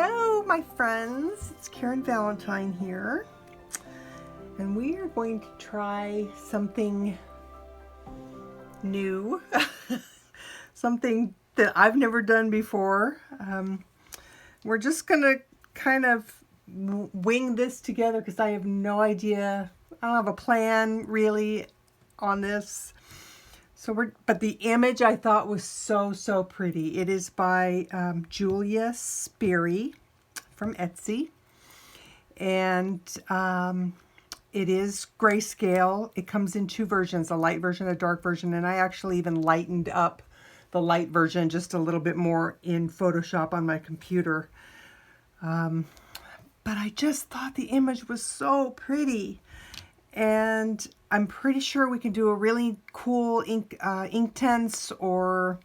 Hello, my friends. It's Karen Valentine here, and we are going to try something new, something that I've never done before. We're just gonna kind of wing this together because I have no idea. I don't have a plan really on this. But the image I thought was so pretty. It is by Julia Spiri from Etsy. And it is grayscale. It comes in two versions, a light version, a dark version. And I actually even lightened up the light version just a little bit more in Photoshop on my computer. But I just thought the image was so pretty. And I'm pretty sure we can do a really cool Inktense or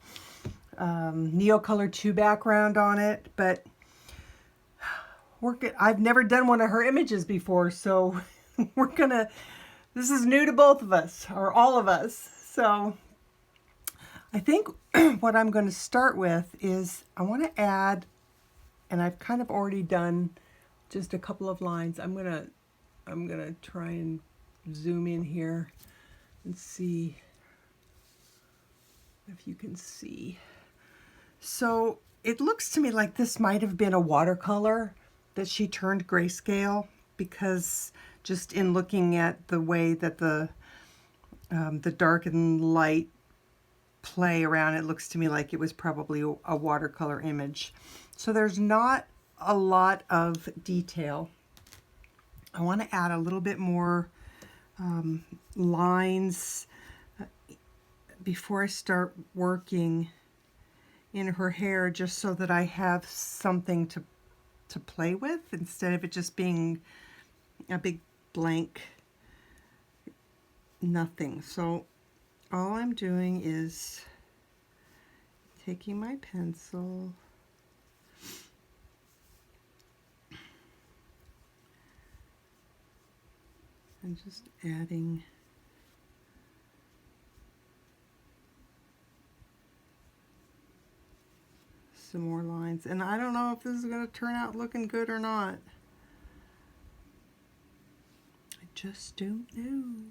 Neocolor 2 background on it, but I've never done one of her images before, so this is new to both of us, or all of us. So I think what I'm going to start with is I want to add, and I've kind of already done just a couple of lines. I'm gonna try and zoom in here and see if you can see. So it looks to me like this might have been a watercolor that she turned grayscale, because just in looking at the way that the dark and light play around, it looks to me like it was probably a watercolor image. So there's not a lot of detail. I want to add a little bit more lines before I start working in her hair, just so that I have something to play with instead of it just being a big blank nothing. So all I'm doing is taking my pencil and just adding some more lines. And I don't know if this is going to turn out looking good or not. I just don't know.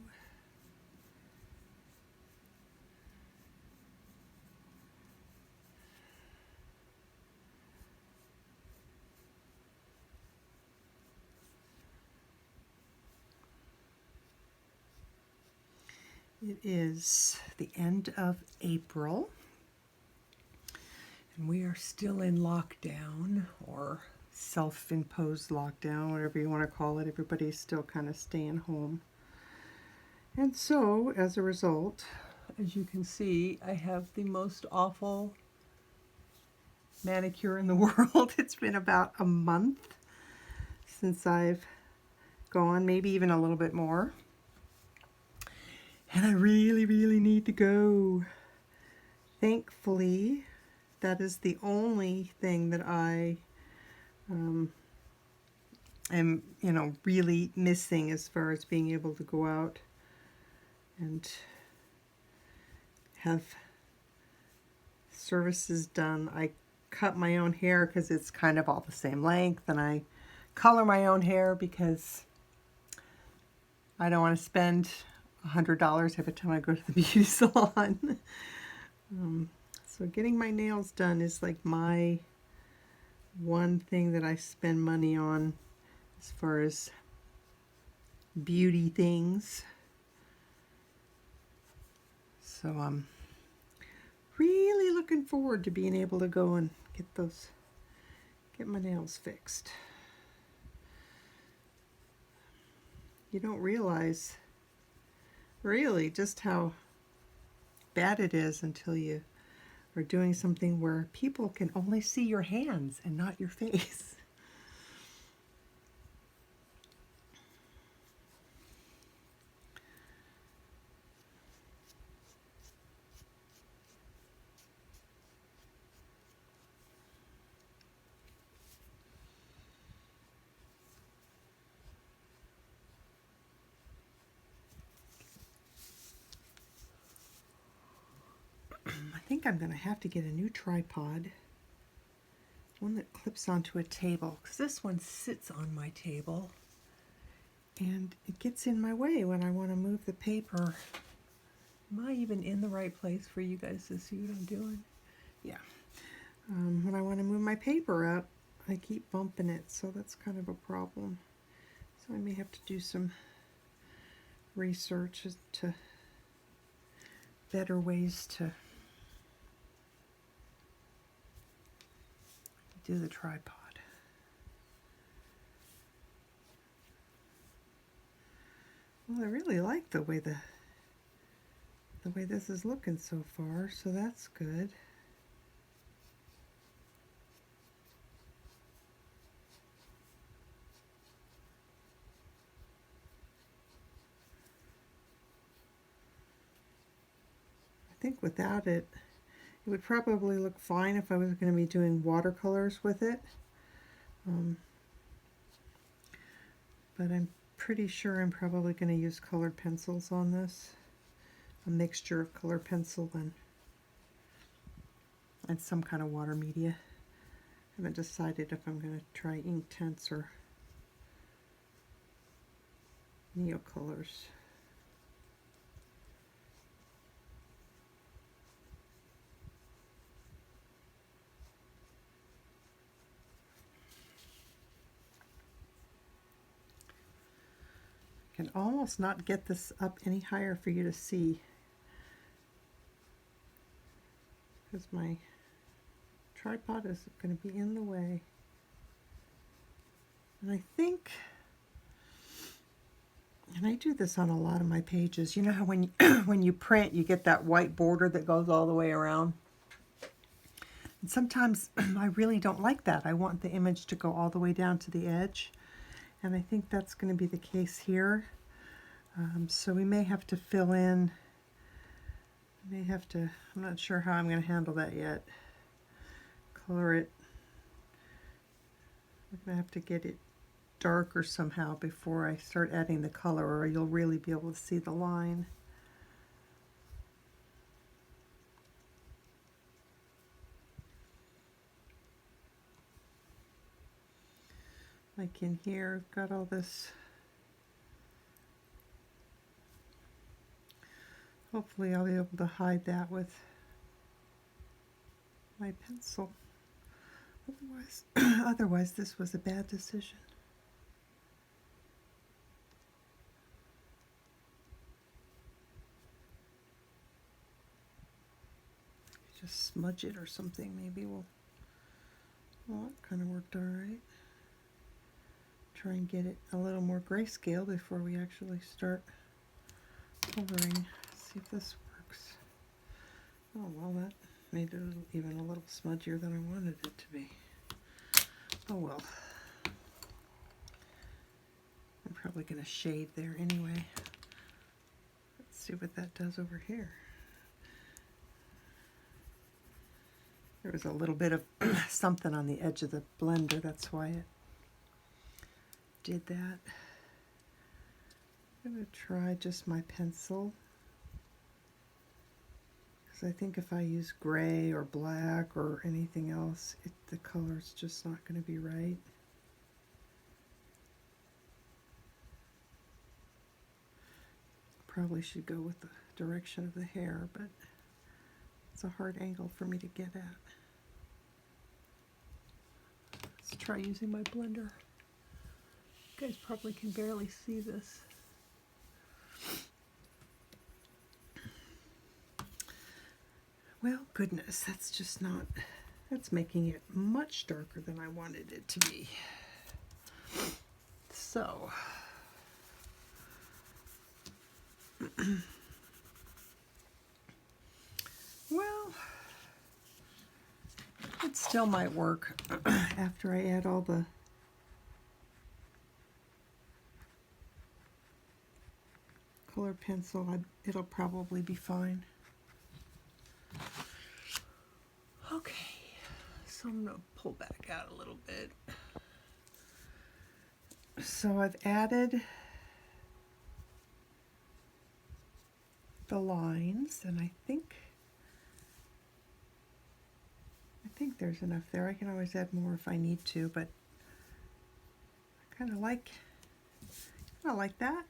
It is the end of April, and we are still in lockdown, or self-imposed lockdown, whatever you want to call it. Everybody's still kind of staying home. And so, as a result, as you can see, I have the most awful manicure in the world. It's been about a month since I've gone, maybe even a little bit more. And I really need to go. Thankfully, that is the only thing that I am, really missing as far as being able to go out and have services done. I cut my own hair because it's kind of all the same length, and I color my own hair because I don't want to spend $100 every time I go to the beauty salon. So getting my nails done is like my one thing that I spend money on as far as beauty things. So I'm really looking forward to being able to go and get my nails fixed. You don't realize really just how bad it is until you are doing something where people can only see your hands and not your face. I think I'm going to have to get a new tripod. one that clips onto a table, because this one sits on my table and it gets in my way when I want to move the paper. Am I even in the right place for you guys to see what I'm doing? Yeah. When I want to move my paper up, I keep bumping it, so that's kind of a problem. So I may have to do some research as to better ways to do the tripod. Well, I really like the way this is looking so far, so that's good. I think without it, it would probably look fine if I was going to be doing watercolors with it. But I'm pretty sure I'm probably going to use colored pencils on this. A mixture of colored pencil and some kind of water media. I haven't decided if I'm going to try Inktense or Neocolors. I can almost not get this up any higher for you to see, because my tripod is going to be in the way. And I think, and I do this on a lot of my pages, you know how when you, when you print, you get that white border that goes all the way around? And sometimes I really don't like that. I want the image to go all the way down to the edge. And I think that's going to be the case here. So we may have to fill in, I'm not sure how I'm going to handle that yet. Color it. I'm going to have to get it darker somehow before I start adding the color, or you'll really be able to see the line. Like in here, I've got all this. Hopefully I'll be able to hide that with my pencil. Otherwise this was a bad decision. Just smudge it or something, maybe well, that kind of worked all right. Try and get it a little more grayscale before we actually start coloring. See if this works. Oh well, that made it even a little smudgier than I wanted it to be. Oh well. I'm probably going to shade there anyway. Let's see what that does over here. There was a little bit of something on the edge of the blender, that's why it did that. I'm going to try just my pencil, because I think if I use gray or black or anything else, the color's just not going to be right. Probably should go with the direction of the hair, but it's a hard angle for me to get at. Let's try using my blender. You guys probably can barely see this. Well, goodness, that's just not, that's making it much darker than I wanted it to be. So, well, it still might work after I add all the colored pencil. It'll probably be fine. Okay, so I'm going to pull back out a little bit. So I've added the lines, and I think think there's enough there. I can always add more if I need to, but I kind of like that.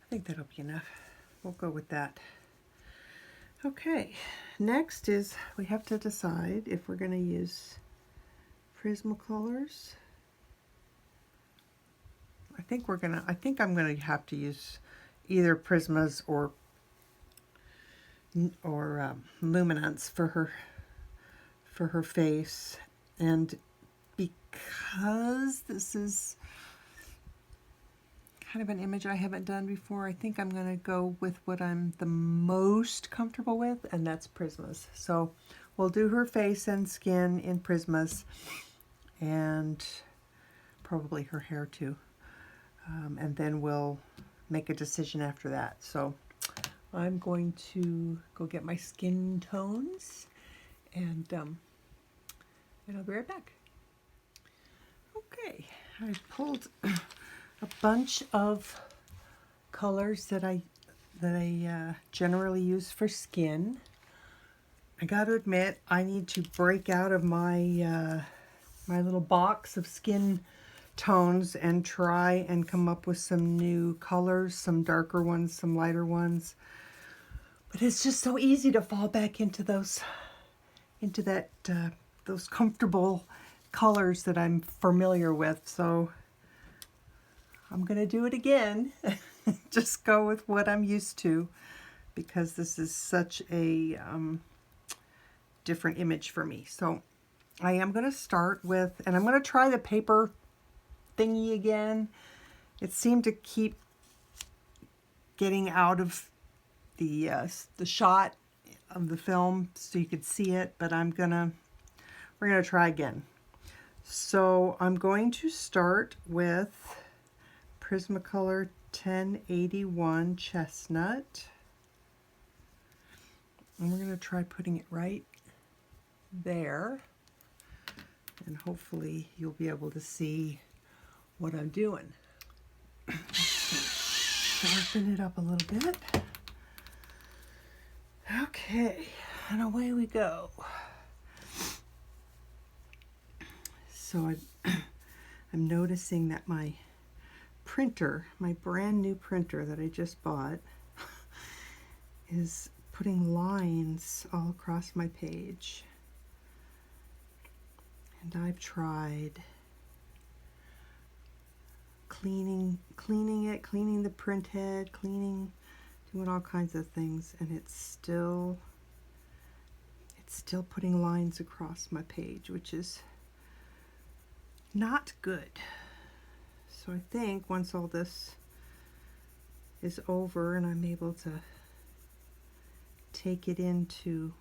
I think that'll be enough. We'll go with that. Okay, next is we have to decide if we're going to use Prismacolors. I think I'm gonna have to use either Prismas or Luminance for her face, and because this is kind of an image I haven't done before, I think I'm gonna go with what I'm the most comfortable with, and that's Prismas. So we'll do her face and skin in Prismas, and probably her hair too. And then we'll make a decision after that. So I'm going to go get my skin tones, and I'll be right back. Okay, I pulled a bunch of colors that I generally use for skin. I got to admit, I need to break out of my my little box of skin tones and try and come up with some new colors, some darker ones, some lighter ones. But it's just so easy to fall back into those comfortable colors that I'm familiar with. So I'm gonna do it again. Just go with what I'm used to, because this is such a different image for me. So I am gonna start with, and I'm gonna try the paper thingy again. It seemed to keep getting out of the shot of the film so you could see it, but we're gonna try again. So I'm going to start with Prismacolor 1081 Chestnut, and we're gonna try putting it right there, and hopefully you'll be able to see what I'm doing. Sharpen it up a little bit. Okay, and away we go. So I'm noticing that my printer, my brand new printer that I just bought, is putting lines all across my page. And I've tried cleaning it, cleaning the print head, doing all kinds of things, and it's still putting lines across my page, which is not good. So I think once all this is over and I'm able to take it into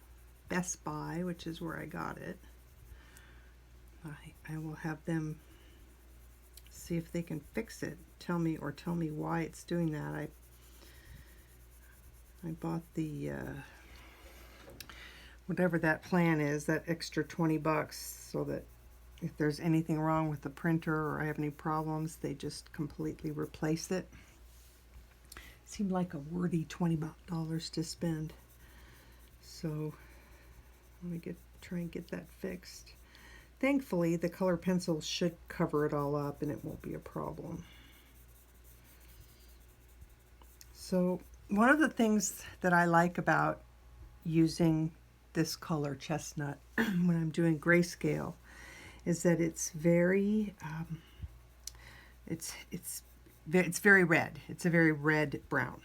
Best Buy, which is where I got it, I will have them see if they can fix it, tell me why it's doing that. I bought the whatever that plan is, that extra 20 bucks, so that if there's anything wrong with the printer or I have any problems, they just completely replace it. Seemed like a worthy $20 to spend. So let me try and get that fixed. Thankfully, the color pencil should cover it all up and it won't be a problem. So one of the things that I like about using this color chestnut when I'm doing grayscale is that it's very it's very red. It's a very red brown,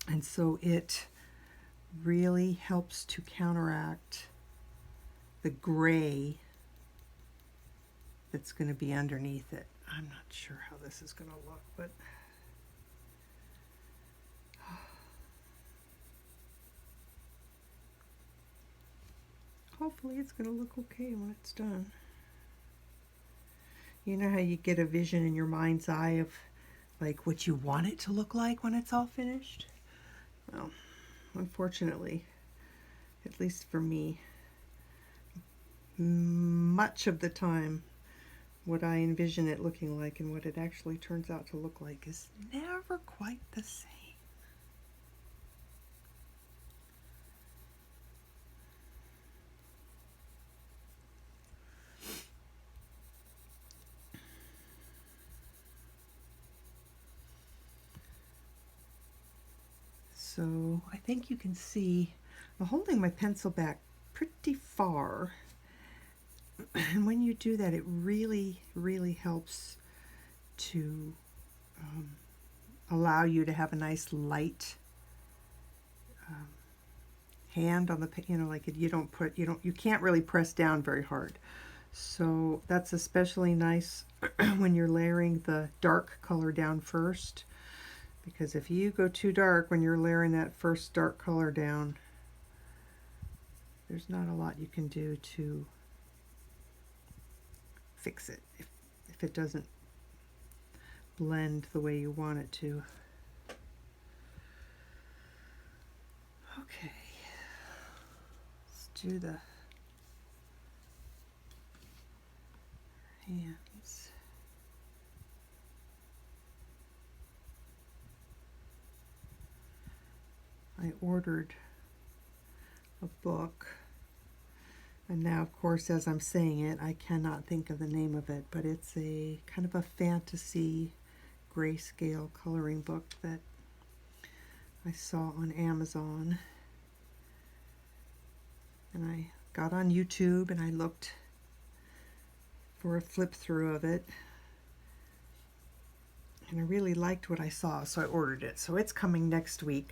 and so it really helps to counteract the gray that's going to be underneath it. I'm not sure how this is going to look, but hopefully it's going to look okay when it's done. You know how you get a vision in your mind's eye of like what you want it to look like when it's all finished? Well, unfortunately, at least for me, much of the time what I envision it looking like and what it actually turns out to look like is never quite the same. So I think you can see I'm holding my pencil back pretty far, and when you do that, it really, really helps to allow you to have a nice light hand on the, you know, like you can't really press down very hard. So that's especially nice when you're layering the dark color down first, because if you go too dark when you're layering that first dark color down, there's not a lot you can do to fix it if it doesn't blend the way you want it to. Okay, let's do the hands. I ordered a book, and now of course as I'm saying it I cannot think of the name of it, but it's a kind of a fantasy grayscale coloring book that I saw on Amazon, and I got on YouTube and I looked for a flip through of it, and I really liked what I saw, so I ordered it. So it's coming next week.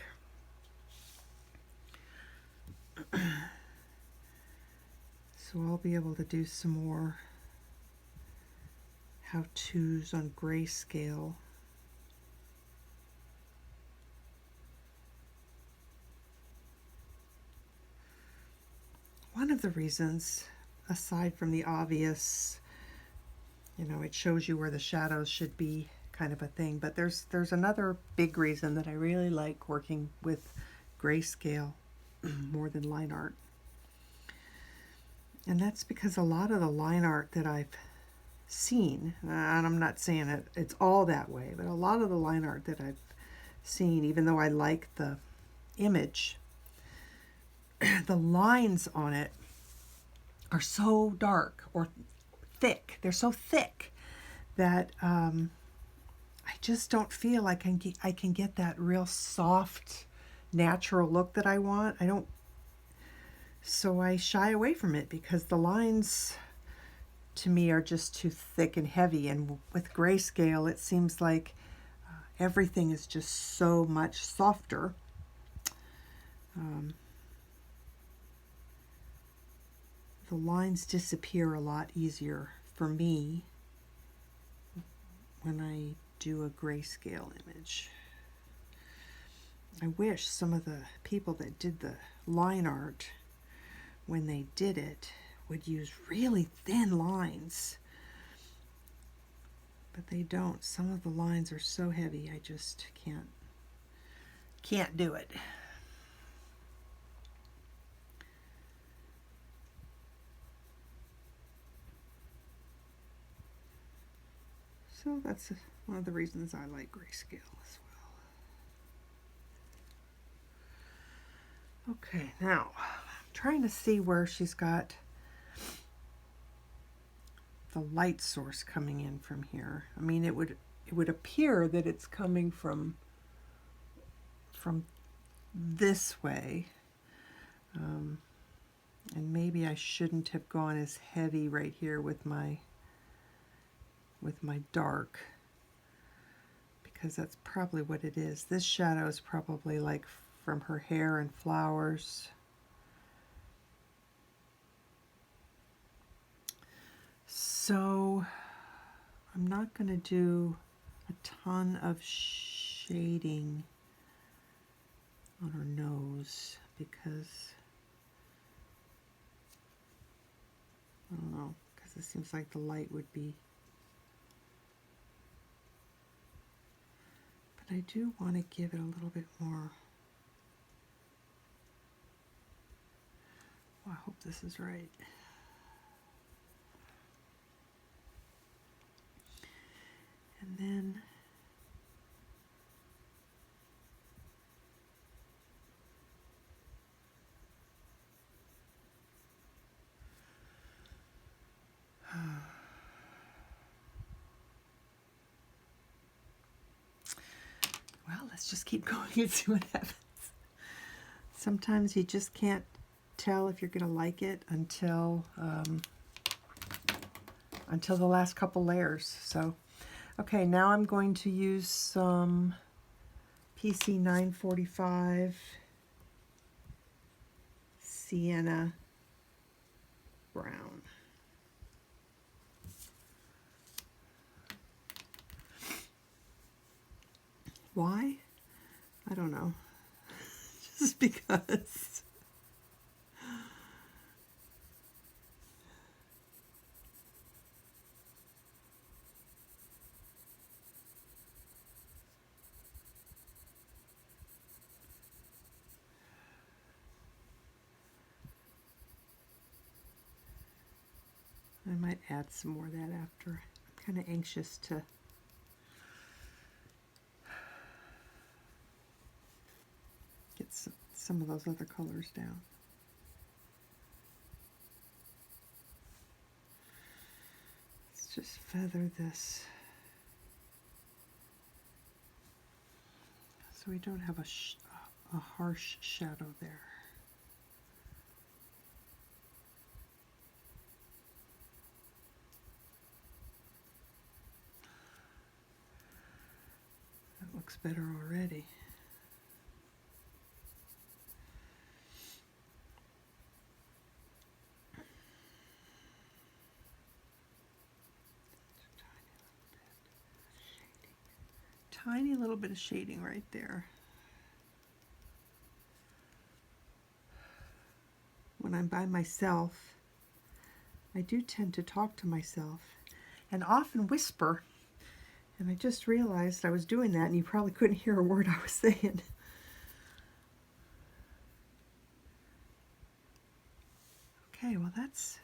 So I'll be able to do some more how-tos on grayscale. One of the reasons, aside from the obvious, you know, it shows you where the shadows should be kind of a thing, but there's another big reason that I really like working with grayscale more than line art. And that's because a lot of the line art that I've seen, and I'm not saying it's all that way, but a lot of the line art that I've seen, even though I like the image, the lines on it are so dark or thick. They're so thick that I just don't feel like I can get that real soft, natural look that I want. I don't. So I shy away from it because the lines to me are just too thick and heavy, and with grayscale it seems like everything is just so much softer. The lines disappear a lot easier for me when I do a grayscale image. I wish some of the people that did the line art, when they did it, would use really thin lines, but they don't. Some of the lines are so heavy I just can't do it. So that's one of the reasons I like grayscale as well. Okay, now I'm trying to see where she's got the light source coming in from here. I mean, it would appear that it's coming from this way, and maybe I shouldn't have gone as heavy right here with my dark, because that's probably what it is. This shadow is probably like from her hair and flowers. So I'm not going to do a ton of shading on her nose because, I don't know, because it seems like the light would be I do want to give it a little bit more. Oh, I hope this is right. And then well, let's just keep going and see what happens. Sometimes you just can't tell if you're going to like it until the last couple layers. So, okay, now I'm going to use some PC945 Sienna brown. Why? I don't know. Just because. I might add some more of that after. I'm kind of anxious to get some of those other colors down. Let's just feather this so we don't have a harsh shadow there. That looks better already. Tiny little bit of shading right there. When I'm by myself, I do tend to talk to myself and often whisper. And I just realized I was doing that, and you probably couldn't hear a word I was saying. Okay, well, that's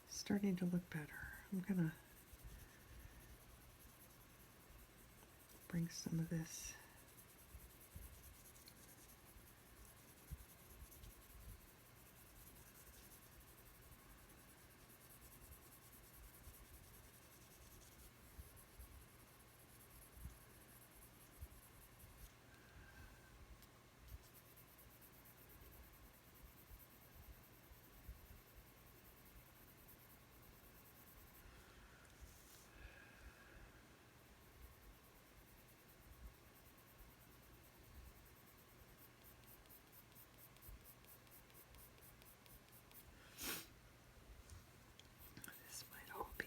starting to look better. I'm gonna bring some of this. This might all be.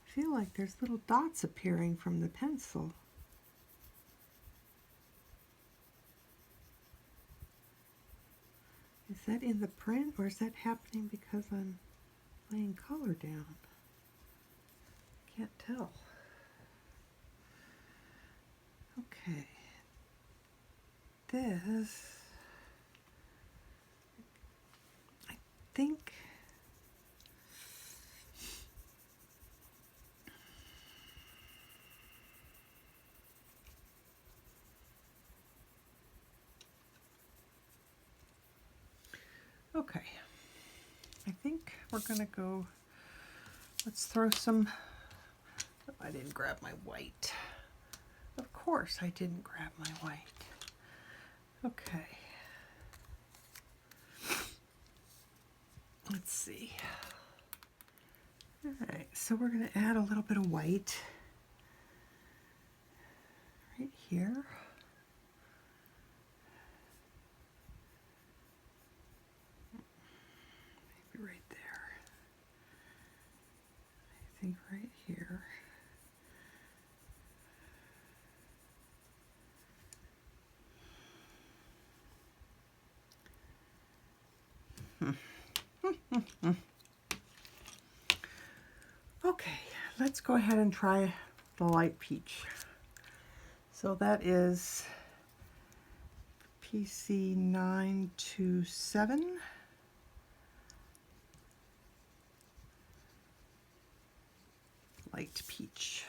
I feel like there's little dots appearing from the pencil. Is that in the print, or is that happening because I'm laying color down? Can't tell. Okay. This, I think, okay, I think we're gonna go, let's throw some, oh, I didn't grab my white. Of course I didn't grab my white. Okay. Let's see. All right, so we're gonna add a little bit of white right here. Maybe right there. I think right here. Okay, let's go ahead and try the light peach. So that is PC927 light peach.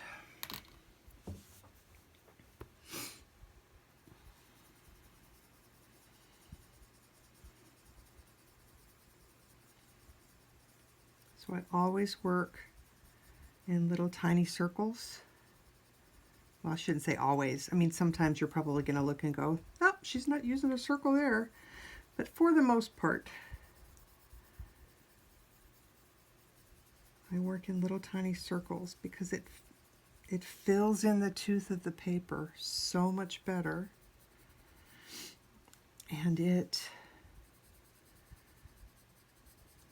So I always work in little tiny circles. Well, I shouldn't say always. I mean, sometimes you're probably going to look and go, oh, she's not using a circle there. But for the most part, I work in little tiny circles because it fills in the tooth of the paper so much better. And it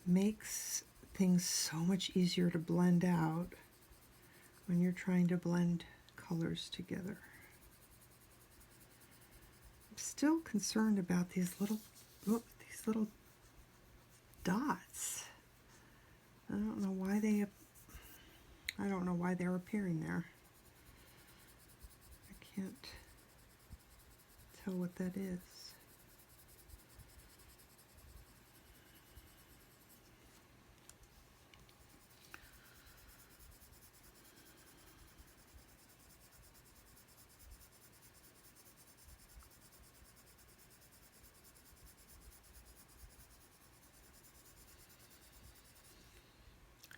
makes things so much easier to blend out when you're trying to blend colors together. I'm still concerned about these little dots. I don't know why they're appearing there. I can't tell what that is.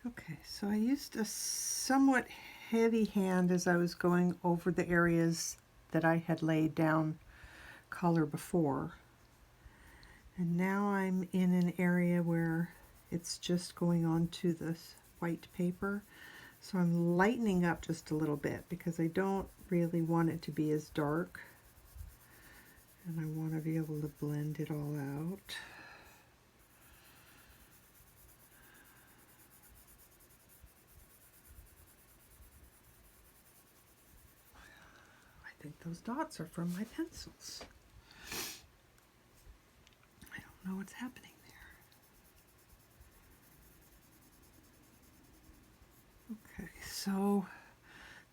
Okay, so I used a somewhat heavy hand as I was going over the areas that I had laid down color before. And now I'm in an area where it's just going onto this white paper. So I'm lightening up just a little bit because I don't really want it to be as dark. And I want to be able to blend it all out. I think those dots are from my pencils. I don't know what's happening there. Okay, so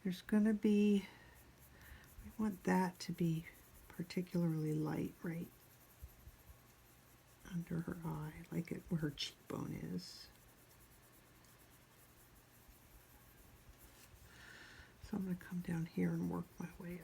there's going to be, we want that to be particularly light right under her eye, like where her cheekbone is. So I'm going to come down here and work my way up.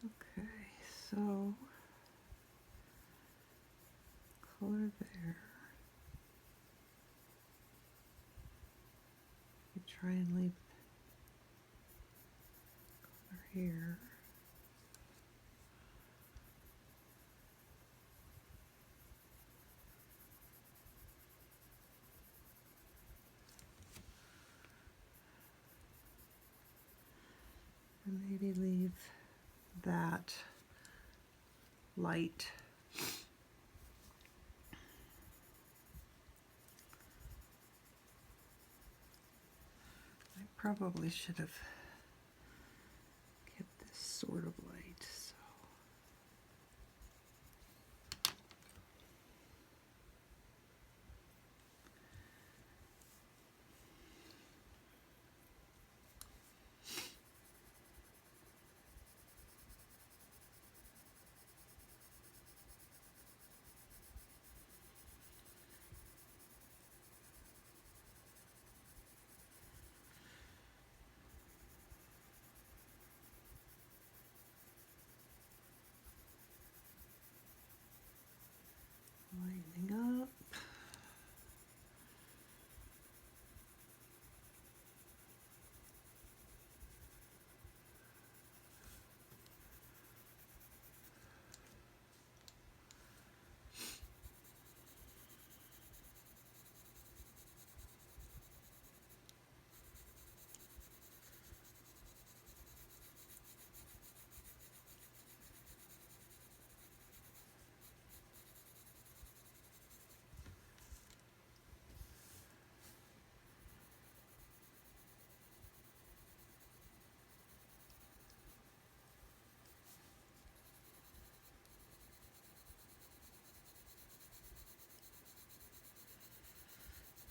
Okay, so color there. We try and leave color here. And maybe leave that light. I probably should have kept this sort of light. So.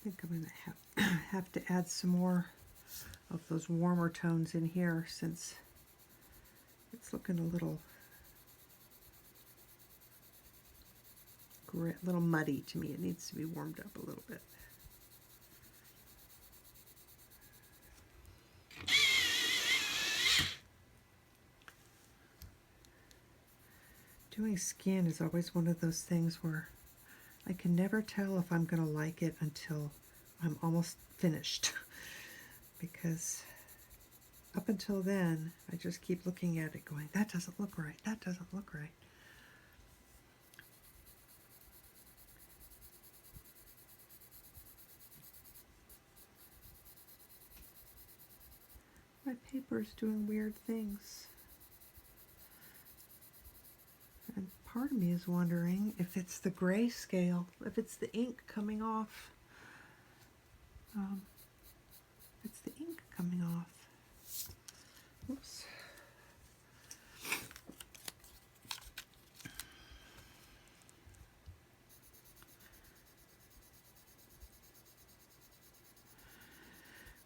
think I'm going to have to add some more of those warmer tones in here since it's looking a little muddy to me. It needs to be warmed up a little bit. Doing skin is always one of those things where I can never tell if I'm going to like it until I'm almost finished. Because up until then, I just keep looking at it going, that doesn't look right, that doesn't look right. My paper's doing weird things. And part of me is wondering if it's the grayscale, if it's the ink coming off. It's the ink coming off. Oops.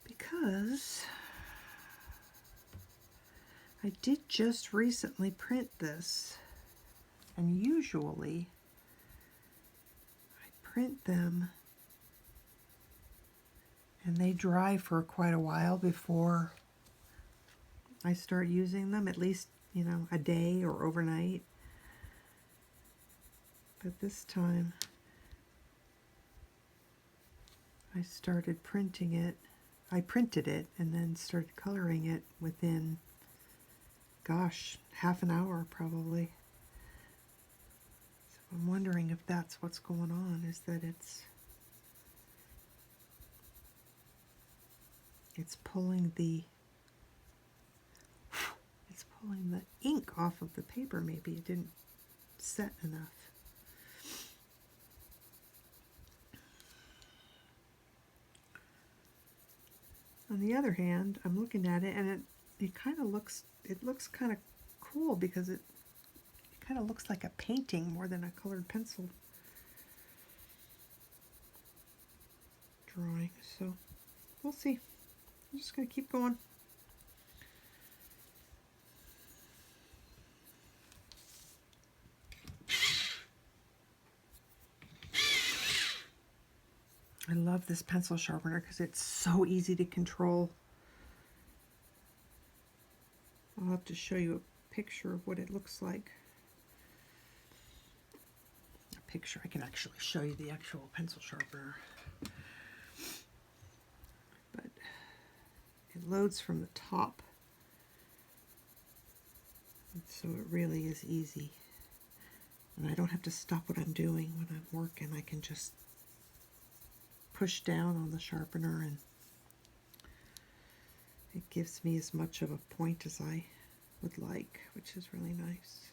Because I did just recently print this, and usually I print them and they dry for quite a while before I start using them, at least, you know, a day or overnight. But this time I started printing it. I printed it and then started coloring it within, gosh, half an hour probably. So I'm wondering if that's what's going on, is that it's pulling the ink off of the paper. Maybe it didn't set enough. On the other hand, I'm looking at it and it kind of looks, kind of cool because it kind of looks like a painting more than a colored pencil drawing. So we'll see. I'm just going to keep going. I love this pencil sharpener because it's so easy to control. I'll have to show you a picture of what it looks like. A picture, I can actually show you the actual pencil sharpener. But it loads from the top. And so it really is easy. And I don't have to stop what I'm doing when I'm working. I can just push down on the sharpener and it gives me as much of a point as I would like, which is really nice.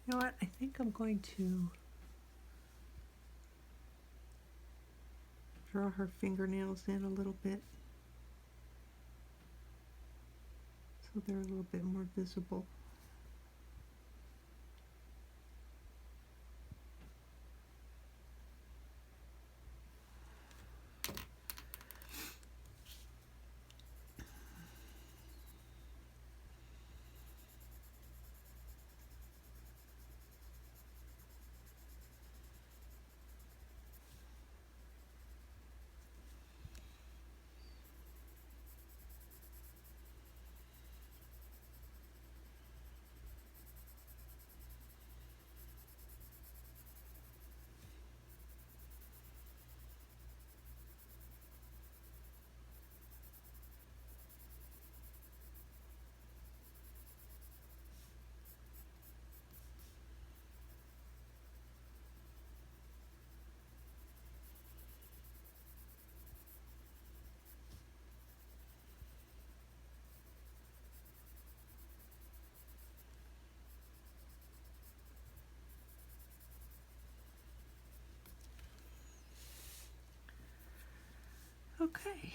You know what? I think I'm going to draw her fingernails in a little bit so they're a little bit more visible. Okay.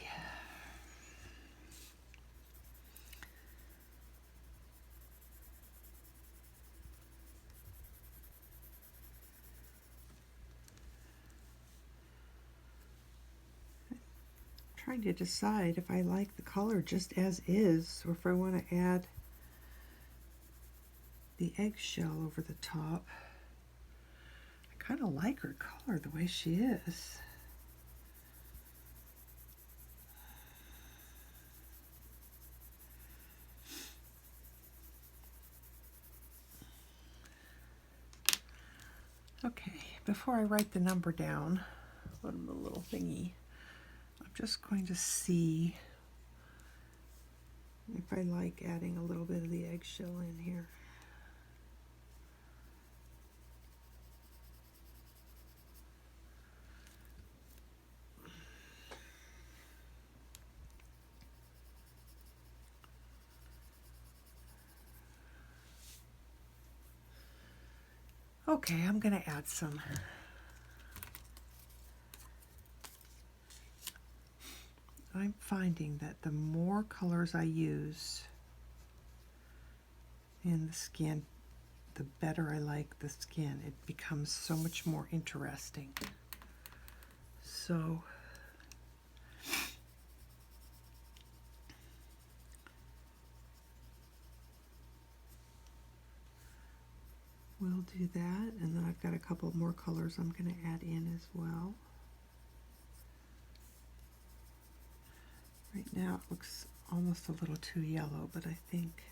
Trying to decide if I like the color just as is or if I want to add the eggshell over the top. I kind of like her color the way she is. Okay, before I write the number down on the little thingy, I'm just going to see if I like adding a little bit of the eggshell in here. Okay, I'm going to add some. I'm finding that the more colors I use in the skin, the better I like the skin. It becomes so much more interesting. So we'll do that, and then I've got a couple more colors I'm going to add in as well. Right now it looks almost a little too yellow, but I think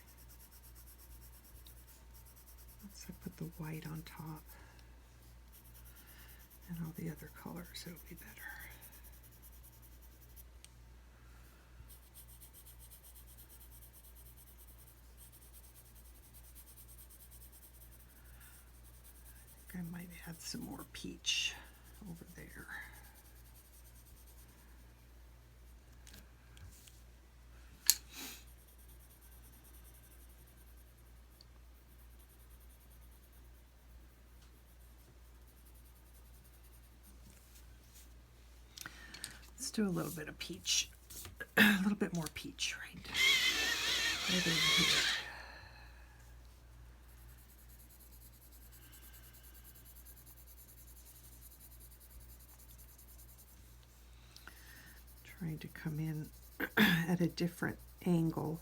once I put the white on top and all the other colors, it'll be better. I think I might add some more peach over there. Let's do a little bit of peach, a little bit more peach right over here. Trying to come in at a different angle.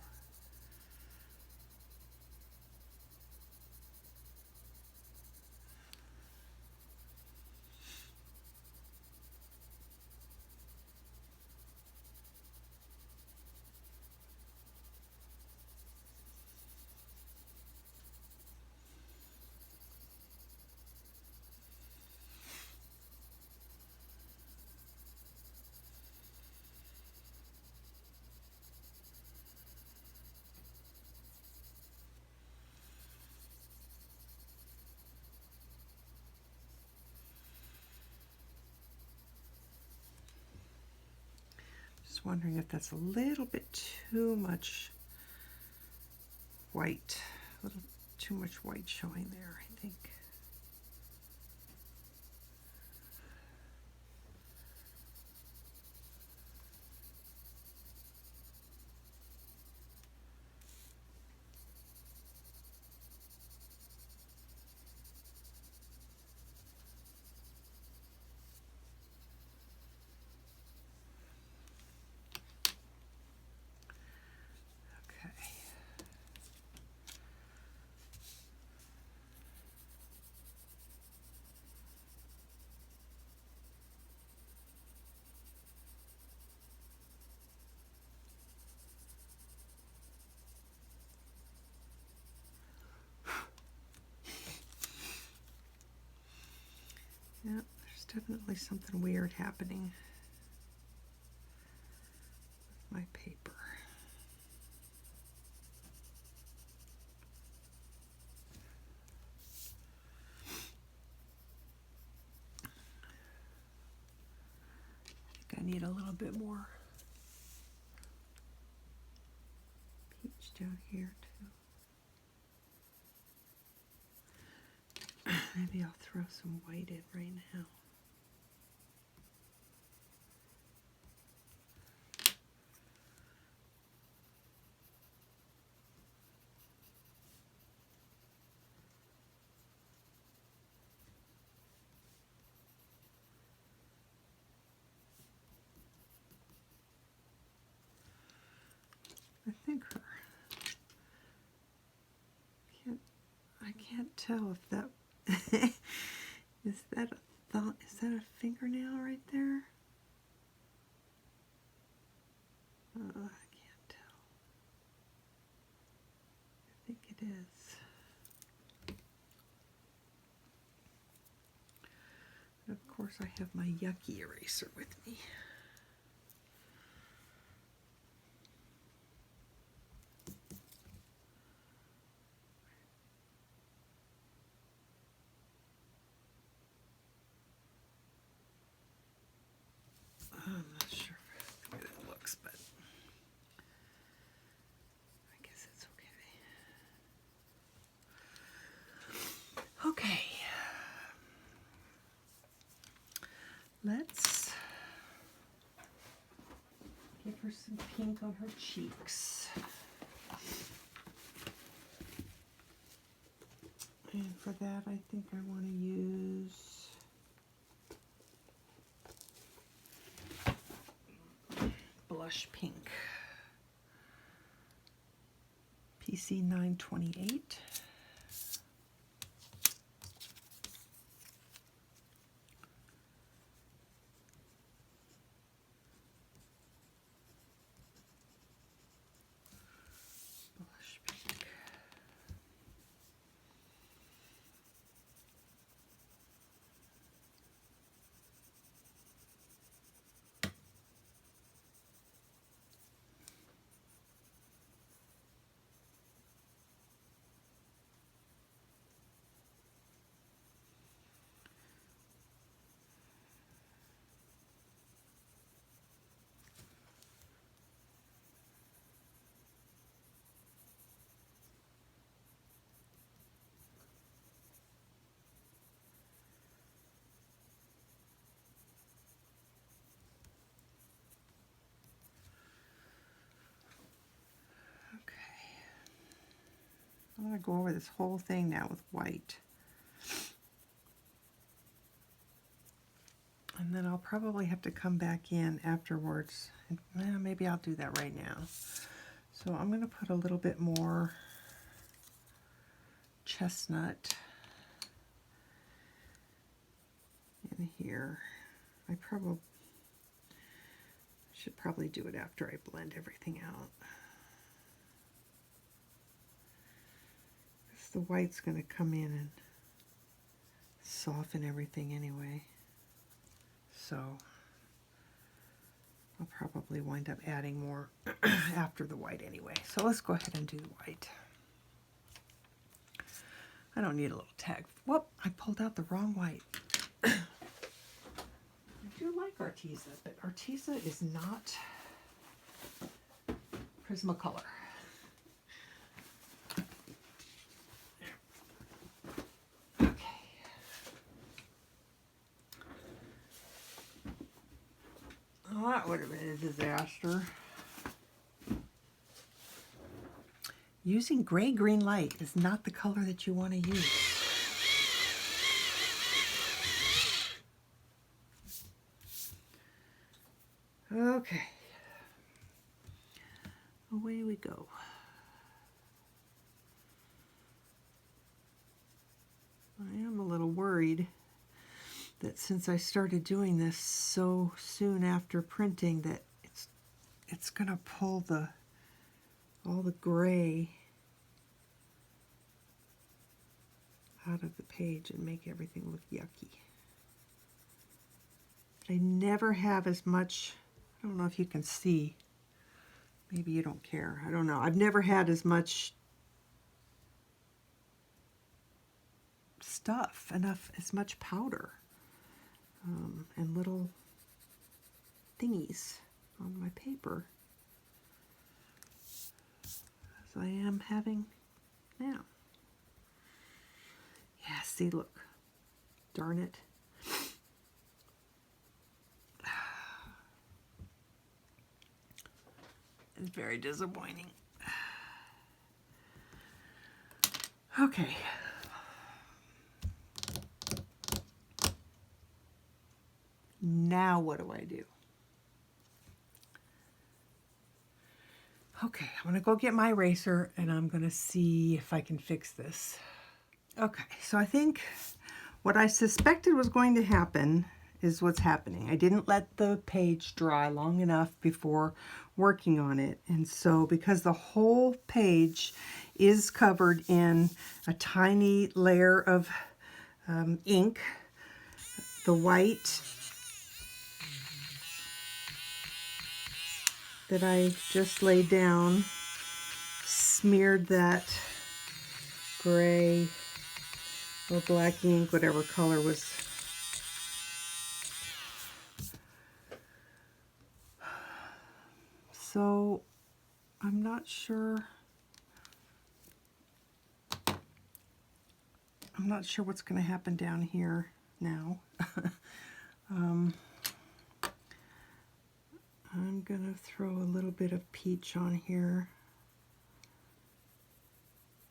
Just wondering if that's a little bit too much white. too much white showing there, I think. Yep, there's definitely something weird happening with my paper. I think I need a little bit more peach down here too. Maybe I'll throw some white in right now. I think I can't tell if that is that a thumb, is that a fingernail right there? I can't tell. I think it is. And of course I have my yucky eraser with me. I'm not sure the way that looks, but I guess it's okay. Okay. Let's give her some pink on her cheeks. And for that, I think I want to use blush pink. PC928. Blush pink. I'm going to go over this whole thing now with white. And then I'll probably have to come back in afterwards. Well, maybe I'll do that right now. So I'm going to put a little bit more chestnut in here. I should probably do it after I blend everything out. The white's going to come in and soften everything anyway. So I'll probably wind up adding more after the white anyway. So let's go ahead and do the white. I don't need a little tag. Whoop, I pulled out the wrong white. I do like Arteza, but Arteza is not Prismacolor. There would have been a disaster. Using gray-green light is not the color that you want to use. Okay. Away we go. I am a little worried that since I started doing this so soon after printing that it's gonna pull all the gray out of the page and make everything look yucky. But I never have as much, I don't know if you can see, maybe you don't care, I don't know. I've never had as much stuff, as much powder and little thingies on my paper as I am having now. Yeah, see, look. Darn it. It's very disappointing. Okay. Now what do I do? Okay, I'm gonna go get my eraser and I'm gonna see if I can fix this. Okay, so I think what I suspected was going to happen is what's happening. I didn't let the page dry long enough before working on it. And so because the whole page is covered in a tiny layer of ink, the white that I just laid down smeared that gray or black ink, whatever color was. So I'm not sure. I'm not sure what's going to happen down here now. I'm going to throw a little bit of peach on here,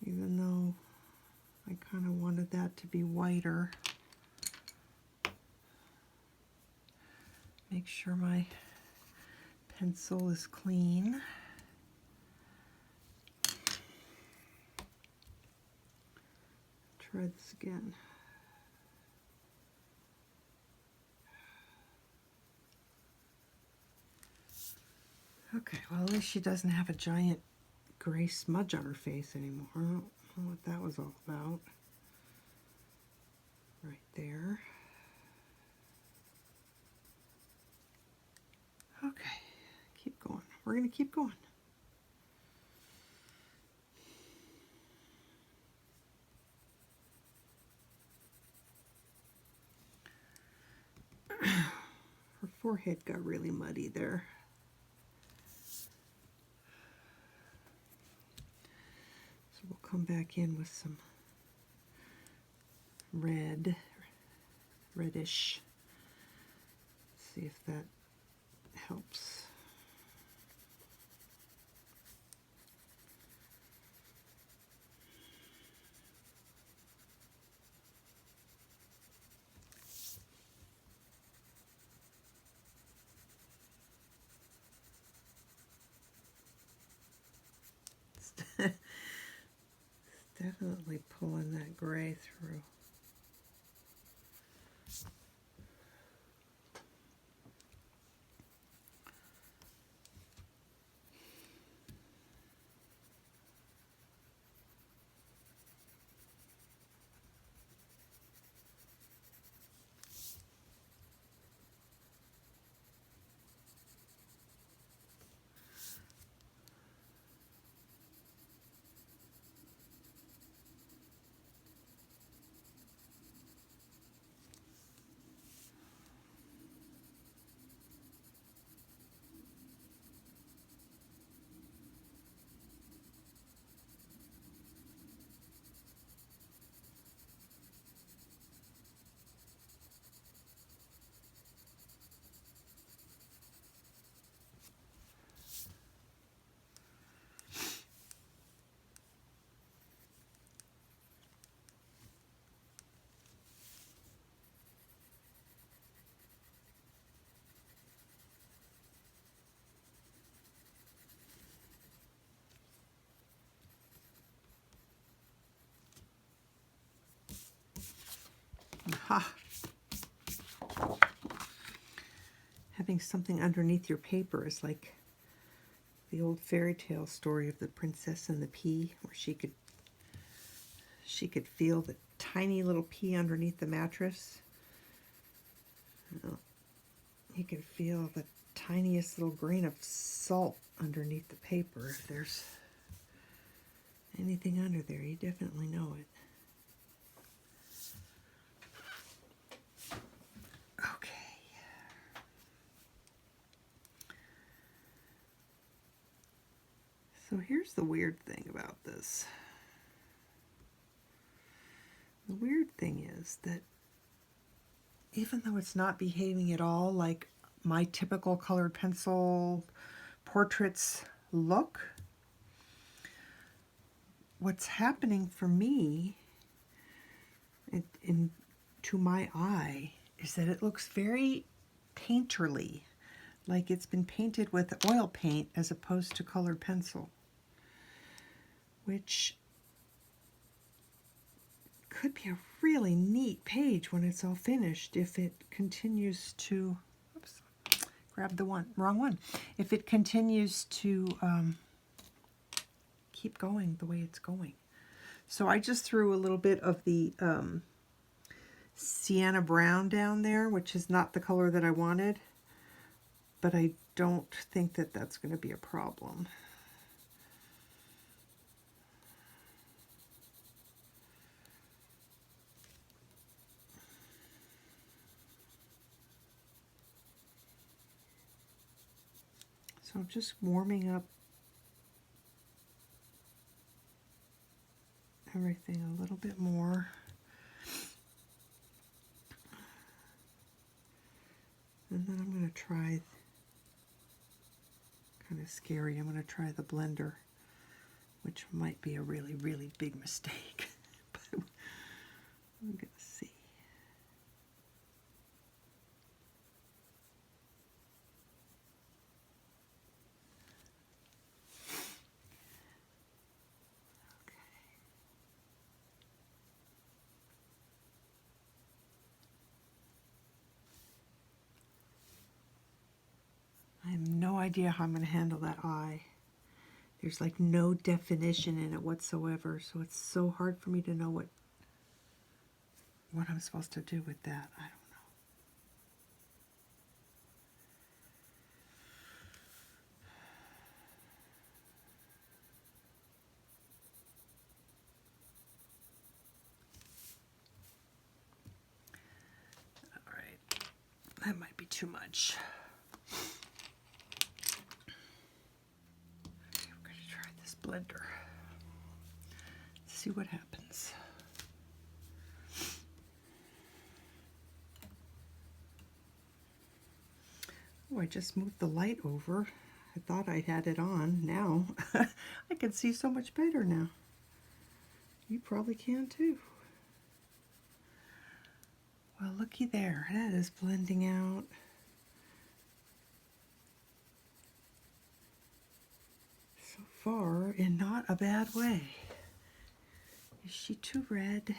even though I kind of wanted that to be whiter. Make sure my pencil is clean. Try this again. Okay, well, at least she doesn't have a giant gray smudge on her face anymore. I don't know what that was all about. Right there. Okay, keep going. We're going to keep going. Her forehead got really muddy there. So we'll come back in with some reddish. See if that helps. It's definitely pulling that gray through. Ha! Having something underneath your paper is like the old fairy tale story of the princess and the pea, where she could feel the tiny little pea underneath the mattress. You can feel the tiniest little grain of salt underneath the paper. If there's anything under there, you definitely know it. Okay. So here's the weird thing about this. The weird thing is that even though it's not behaving at all like my typical colored pencil portraits look, what's happening for me to my eye is that it looks very painterly, like it's been painted with oil paint as opposed to colored pencil, which could be a really neat page when it's all finished if it continues to, oops, grabbed the wrong one. If it continues to keep going the way it's going. So I just threw a little bit of the Sienna brown down there, which is not the color that I wanted, but I don't think that that's going to be a problem. So I'm just warming up everything a little bit more. And then I'm going to try, kind of scary, I'm going to try the blender, which might be a really, really big mistake. But I'm going to see. I have no idea how I'm going to handle that eye. There's like no definition in it whatsoever, so it's so hard for me to know what I'm supposed to do with that. I don't know. All right, that might be too much. Blender. Let's see what happens. Oh, I just moved the light over. I thought I had it on. Now I can see so much better now. You probably can too. Well, looky there. That is blending out. So far in not a bad way. Is she too red?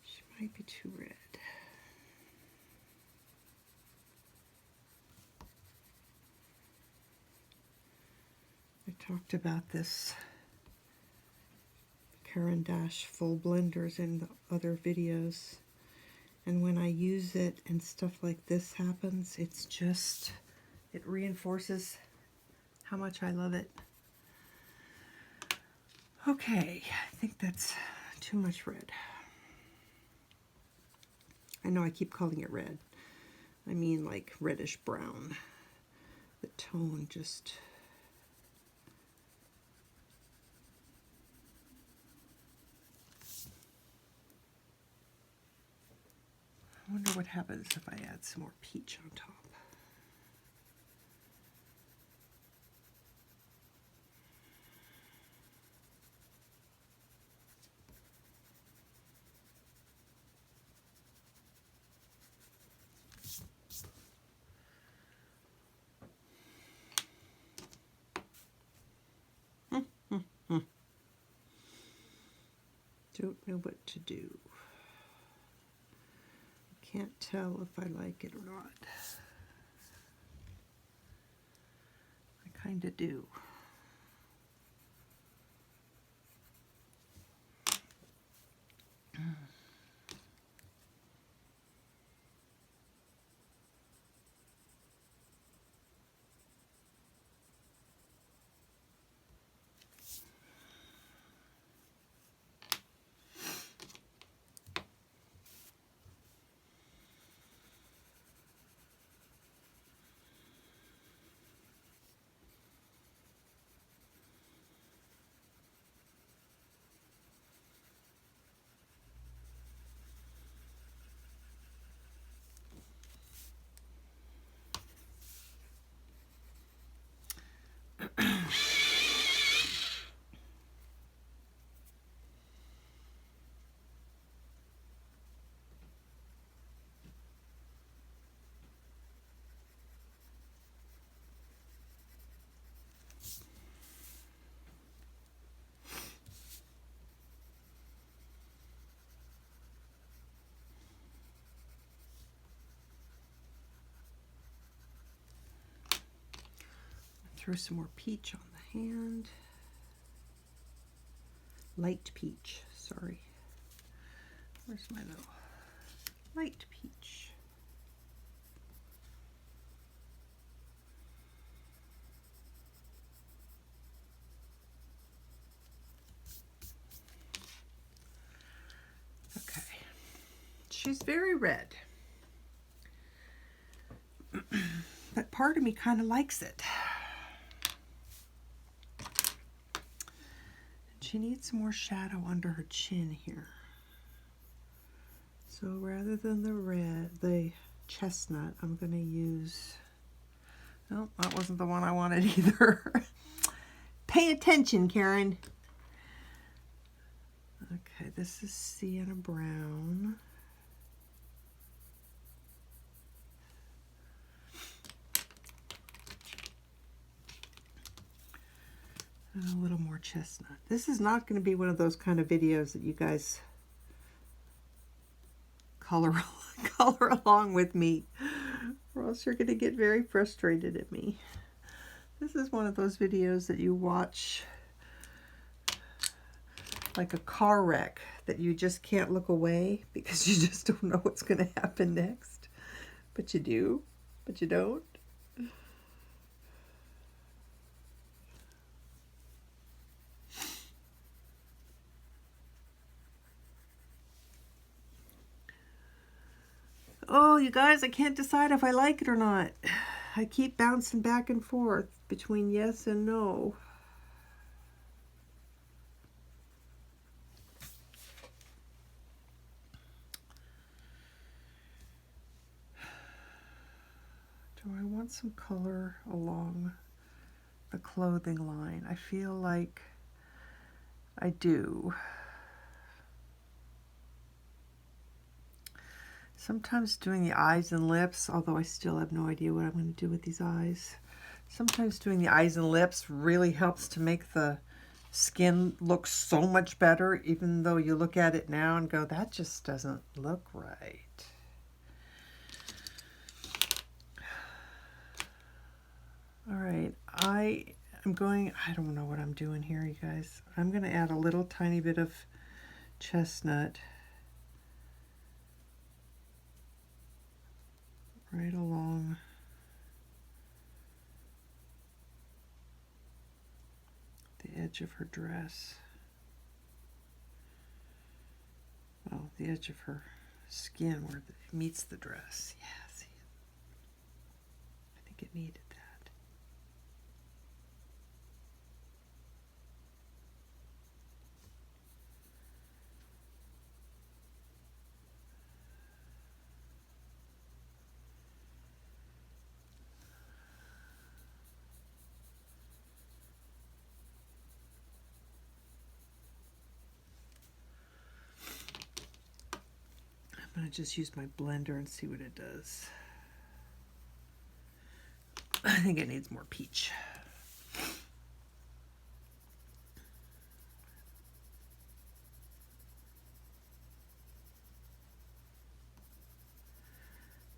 She might be too red. I talked about this Caran d'Ache full blenders in the other videos, and when I use it and stuff like this happens, it's just, it reinforces how much I love it. Okay, I think that's too much red. I know I keep calling it red. I mean like reddish brown. The tone just... I wonder what happens if I add some more peach on top. Don't know what to do. Can't tell if I like it or not. I kind of do. Throw some more peach on the hand. Light peach, sorry. Where's my little light peach? Okay, she's very red, but part of me kind of likes it. She needs some more shadow under her chin here. So rather than the chestnut, I'm going to use, no, that wasn't the one I wanted either. Pay attention, Karen. Okay, this is Sienna Brown. And a little more chestnut. This is not going to be one of those kind of videos that you guys color along with me, or else you're going to get very frustrated at me. This is one of those videos that you watch like a car wreck, that you just can't look away because you just don't know what's going to happen next. But you do, but you don't. Oh, you guys, I can't decide if I like it or not. I keep bouncing back and forth between yes and no. Do I want some color along the clothing line? I feel like I do. Sometimes doing the eyes and lips, although I still have no idea what I'm going to do with these eyes. Sometimes doing the eyes and lips really helps to make the skin look so much better, even though you look at it now and go, that just doesn't look right. All right, I don't know what I'm doing here, you guys. I'm going to add a little tiny bit of chestnut right along the edge of her dress. Well, the edge of her skin where it meets the dress. Yeah, see, I think it needed that. I'm going to just use my blender and see what it does. I think it needs more peach.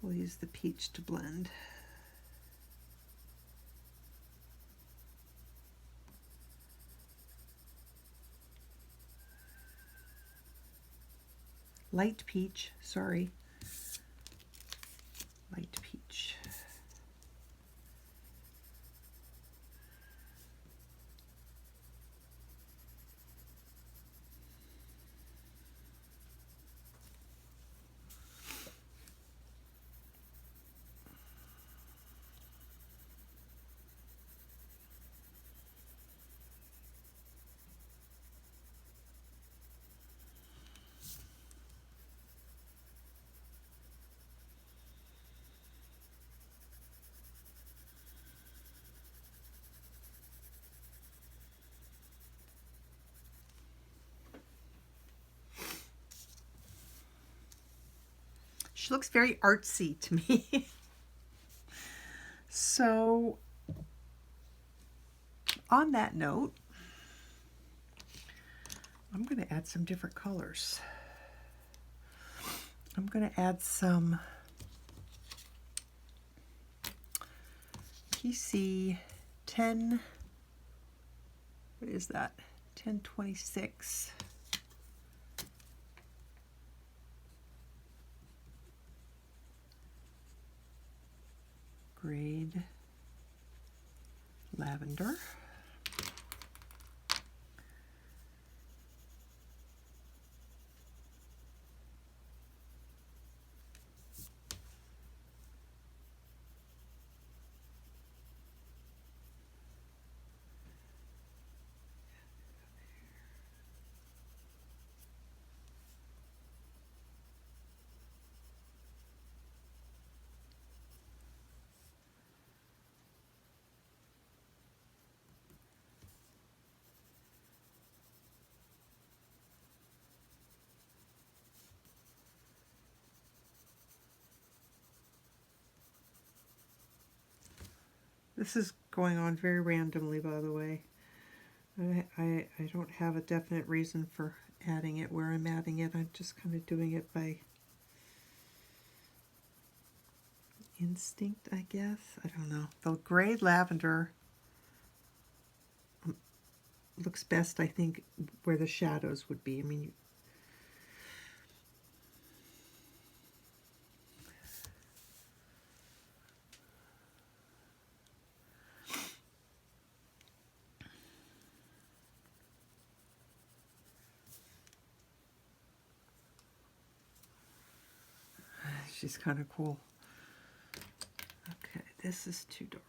We'll use the peach to blend. Light peach, sorry. Light peach. She looks very artsy to me. So, on that note, I'm going to add some different colors. I'm going to add some PC10, what is that? 1026. Grade Lavender. This is going on very randomly, by the way. I don't have a definite reason for adding it where I'm adding it. I'm just kind of doing it by instinct, I guess. I don't know. The gray lavender looks best, I think, where the shadows would be. I mean, she's kind of cool. Okay, this is too dark.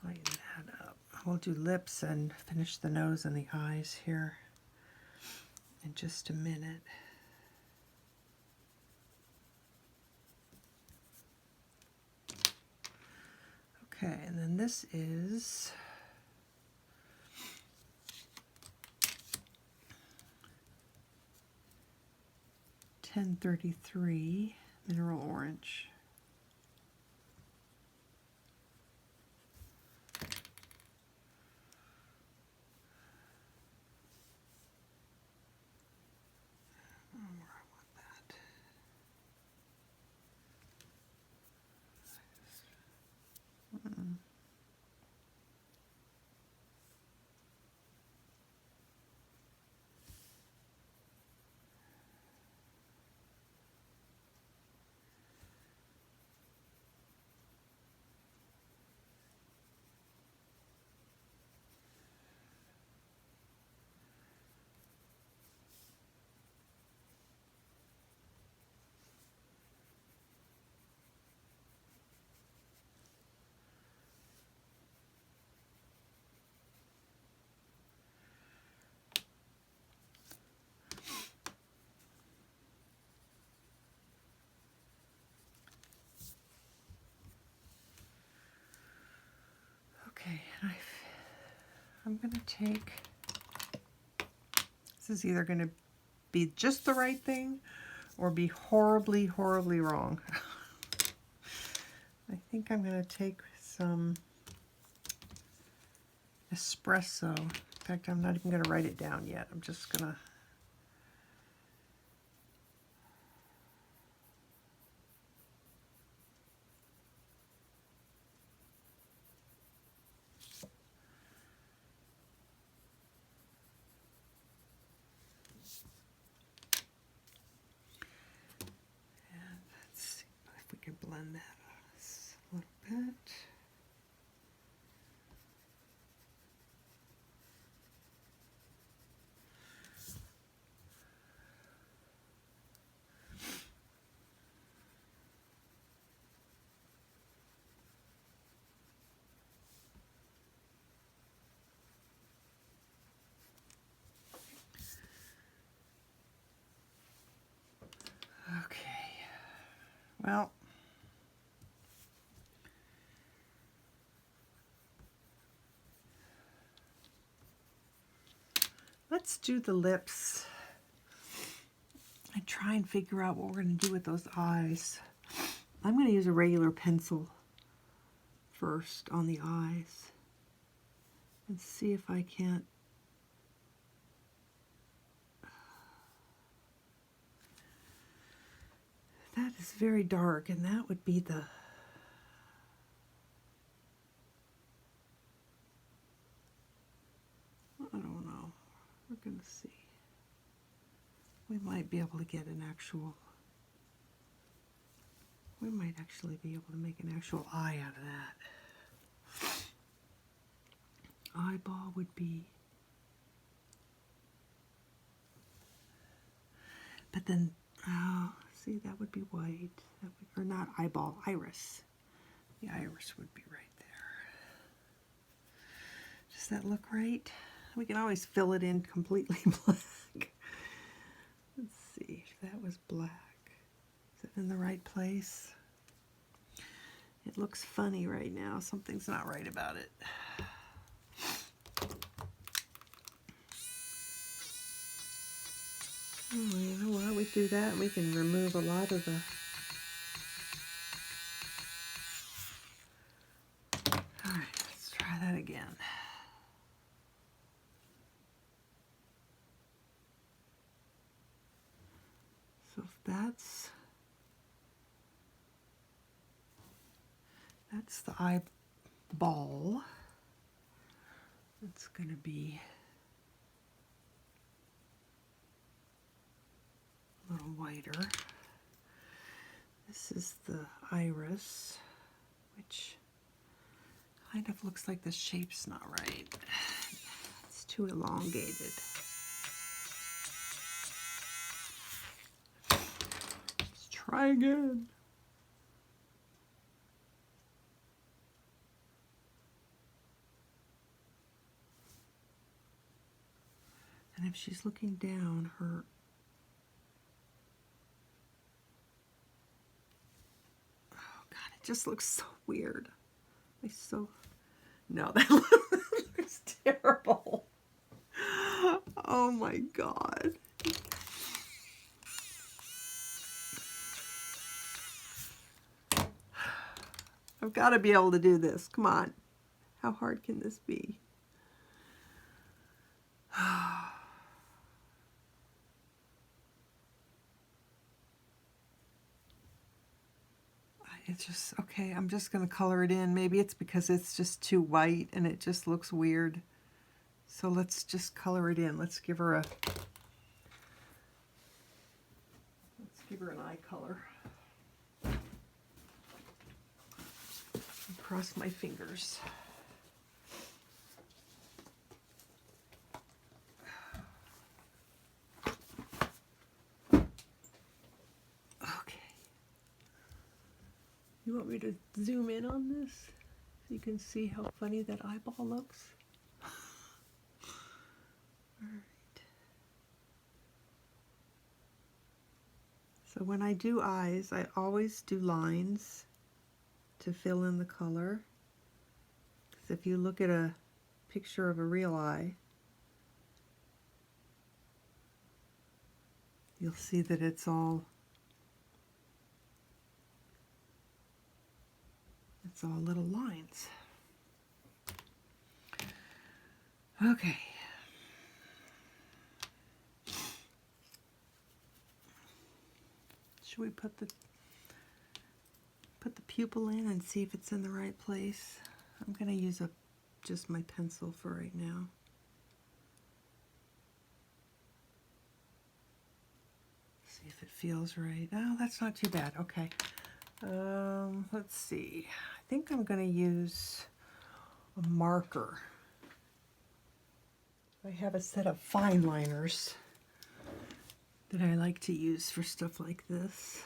Lighten that up. We'll do lips and finish the nose and the eyes here in just a minute. Okay, and then this is .1033 Mineral Orange. Okay, I'm going to take, this is either going to be just the right thing or be horribly, horribly wrong. I think I'm going to take some espresso. In fact, I'm not even going to write it down yet. I'm just going to blend that a little bit. Okay, well, let's do the lips and try and figure out what we're going to do with those eyes. I'm going to use a regular pencil first on the eyes and see if I can't that is very dark, and that would be the I don't know. We're going to see. We might be able to get an actual, we might actually be able to make an actual eye out of that. Eyeball would be, but then, oh, see, that would be white. That would, or not eyeball, iris. The iris would be right there. Does that look right? We can always fill it in completely black. Let's see if that was black. Is it in the right place? It looks funny right now. Something's not right about it. Oh, you know what? We do that. We can remove a lot of the... Alright, let's try that again. So if that's the eyeball. It's going to be a little whiter. This is the iris, which kind of looks like the shape's not right. It's too elongated. Let's try again. And if she's looking down, her just looks so weird. It's so, no, that looks terrible. Oh my God. I've got to be able to do this. Come on. How hard can this be? It's just, okay, I'm just going to color it in. Maybe it's because it's just too white and it just looks weird. So let's just color it in. Let's give her an eye color. Cross my fingers. You want me to zoom in on this so you can see how funny that eyeball looks? All right. So when I do eyes, I always do lines to fill in the color. Because if you look at a picture of a real eye, you'll see that it's all little lines. Okay. Should we put the pupil in and see if it's in the right place? I'm going to use just my pencil for right now. See if it feels right. Oh, that's not too bad. Okay. Let's see. I think I'm going to use a marker. I have a set of fine liners that I like to use for stuff like this.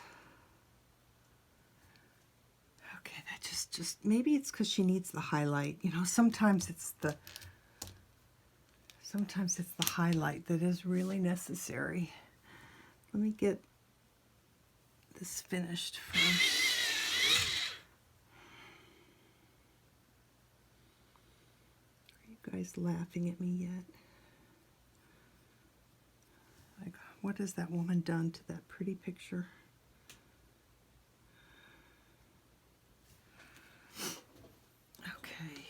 Okay, that just maybe it's because she needs the highlight. You know, sometimes it's the highlight that is really necessary. Let me get this finished first. Are you guys laughing at me yet? Like, what has that woman done to that pretty picture? Okay,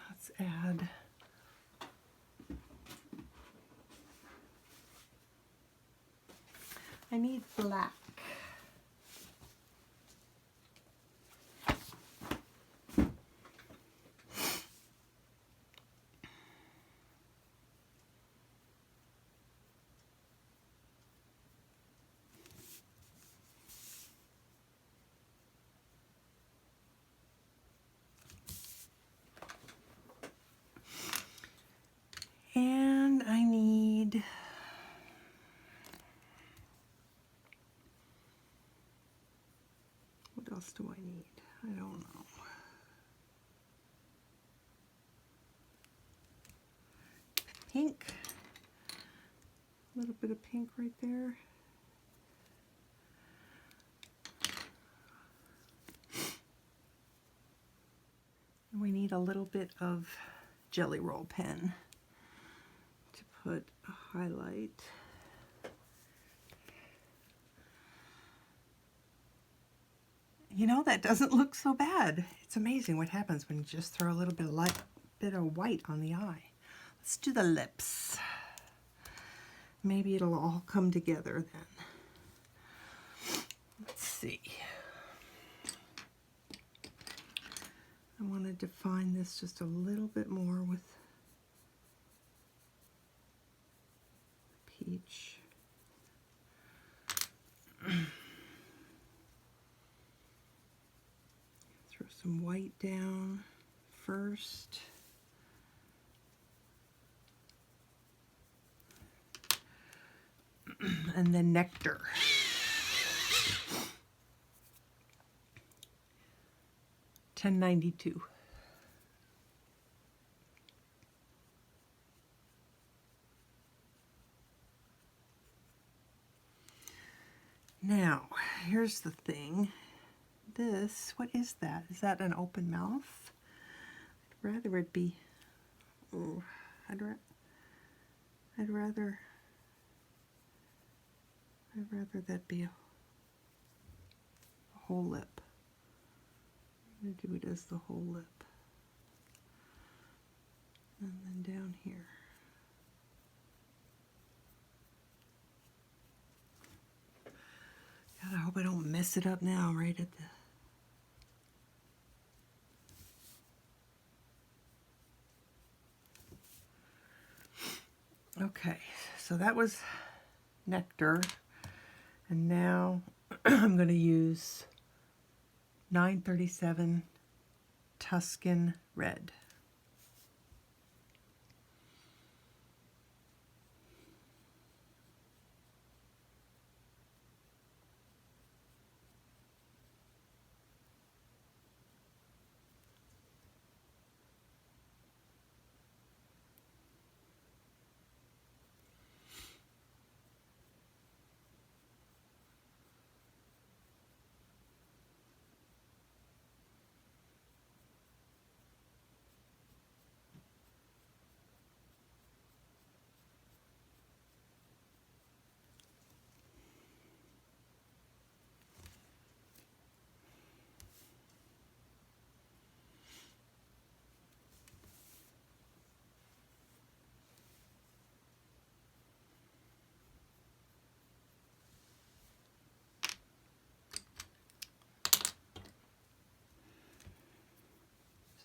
let's add I need black. And I need what else do I need? I don't know. Pink. A little bit of pink right there. And we need a little bit of Jelly Roll pen to put a highlight. You know, that doesn't look so bad. It's amazing what happens when you just throw a little bit of white on the eye. Let's do the lips. Maybe it'll all come together then. Let's see. I want to define this just a little bit more with peach. Throw some white down first. And then Nectar. $10.92. Now, here's the thing. This, what is that? Is that an open mouth? I'd rather it be, oh, I'd rather that be a whole lip. I'm going to do it as the whole lip. And then down here. God, I hope I don't mess it up now, right at the... Okay, so that was Nectar. And now I'm going to use 937 Tuscan Red.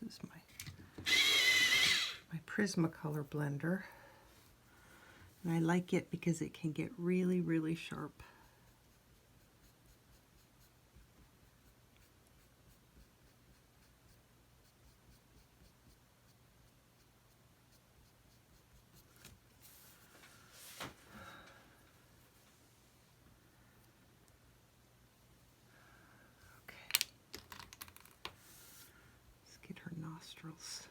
This is my Prismacolor blender, and I like it because it can get really, really sharp. nostrils.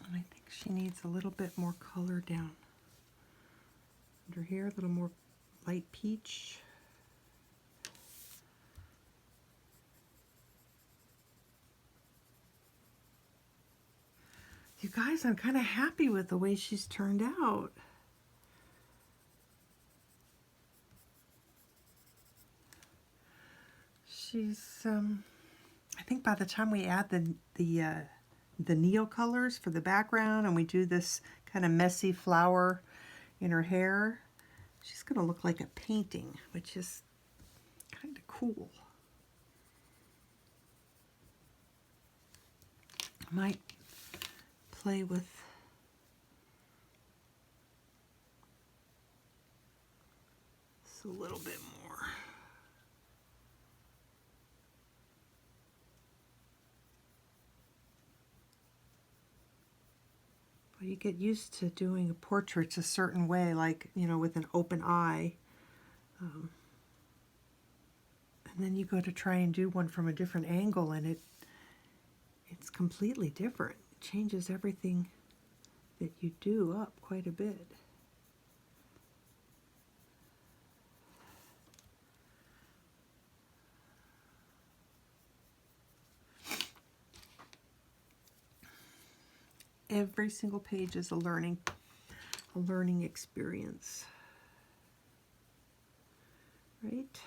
And I think she needs a little bit more color down under here, a little more light peach. You guys, I'm kind of happy with the way she's turned out. She's, I think by the time we add the neon colors for the background and we do this kind of messy flower in her hair, she's going to look like a painting, which is kind of cool. I might play with this a little bit more. Well, you get used to doing portraits a certain way, like, you know, with an open eye. And then you go to try and do one from a different angle, and it's completely different. It changes everything that you do up quite a bit. Every single page is a learning experience, right?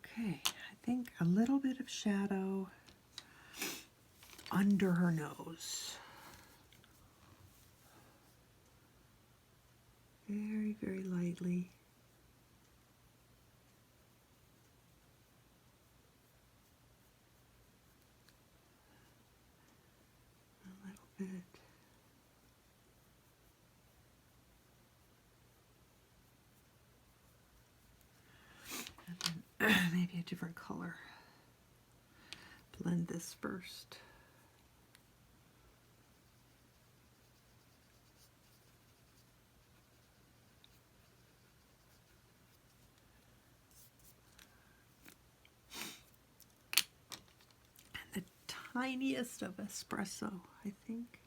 Okay, I think a little bit of shadow under her nose. Very, very lightly. A little bit. And then maybe a different color. Blend this first. Tiniest of espresso, I think.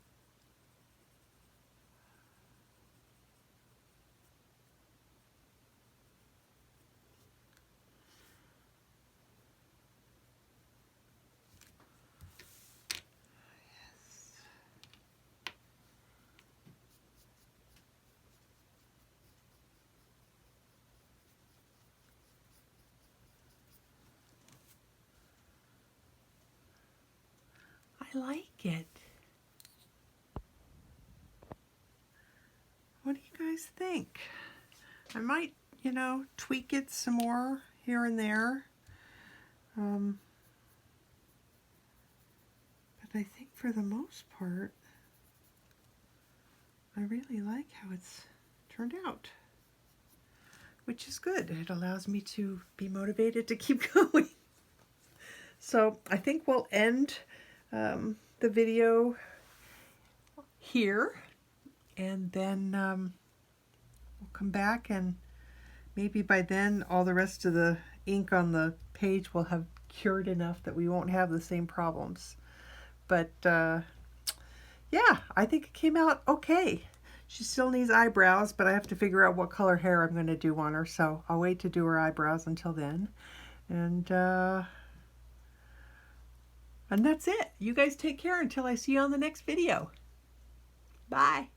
Yes. I like it. What do you guys think? I might, you know, tweak it some more here and there. But I think for the most part, I really like how it's turned out, which is good. It allows me to be motivated to keep going. So I think we'll end the video here, and then we'll come back, and maybe by then all the rest of the ink on the page will have cured enough that we won't have the same problems. But yeah, I think it came out okay. She still needs eyebrows, but I have to figure out what color hair I'm going to do on her, so I'll wait to do her eyebrows until then. And that's it. You guys take care until I see you on the next video. Bye.